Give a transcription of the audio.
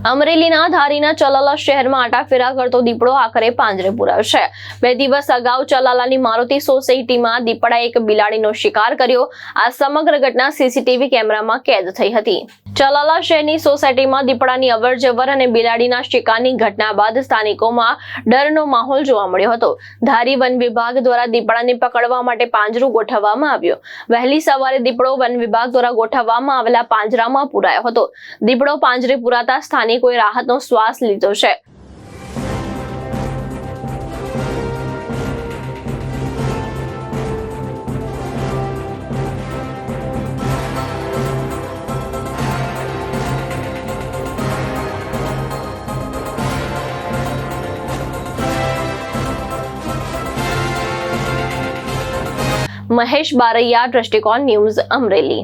અમરેલીના ધારીના ચલાલા શહેરમાં આટાફેરા કરતો દીપડો આખરે પાંજરે પુરાયો. 2 દિવસ અગાઉ ચલાલાની મારુતિ સોસાયટીમાં દીપડાએ એક બિલાડીનો શિકાર કર્યો. આ સમગ્ર ઘટના સીસીટીવી કેમેરામાં કેદ થઈ હતી. ચલાલા શહેરની સોસાયટીમાં દીપડાની અવરજવર અને બિલાડીના શિકારની ઘટના બાદ સ્થાનિકોમાં ડરનો માહોલ જોવા મળ્યો હતો. ધારી વન વિભાગ દ્વારા દીપડાને પકડવા માટે પાંજરું ગોઠવવામાં આવ્યું. વહેલી સવારે દીપડો વન વિભાગ દ્વારા ગોઠવવામાં આવેલા પાંજરામાં પુરાયો હતો. દીપડો પાંજરે પુરાતા સ્થાનિકોએ રાહતનો શ્વાસ લીધો છે. મહેશ બારૈયા, દ્રષ્ટિકોણ ન્યૂઝ, અમરેલી.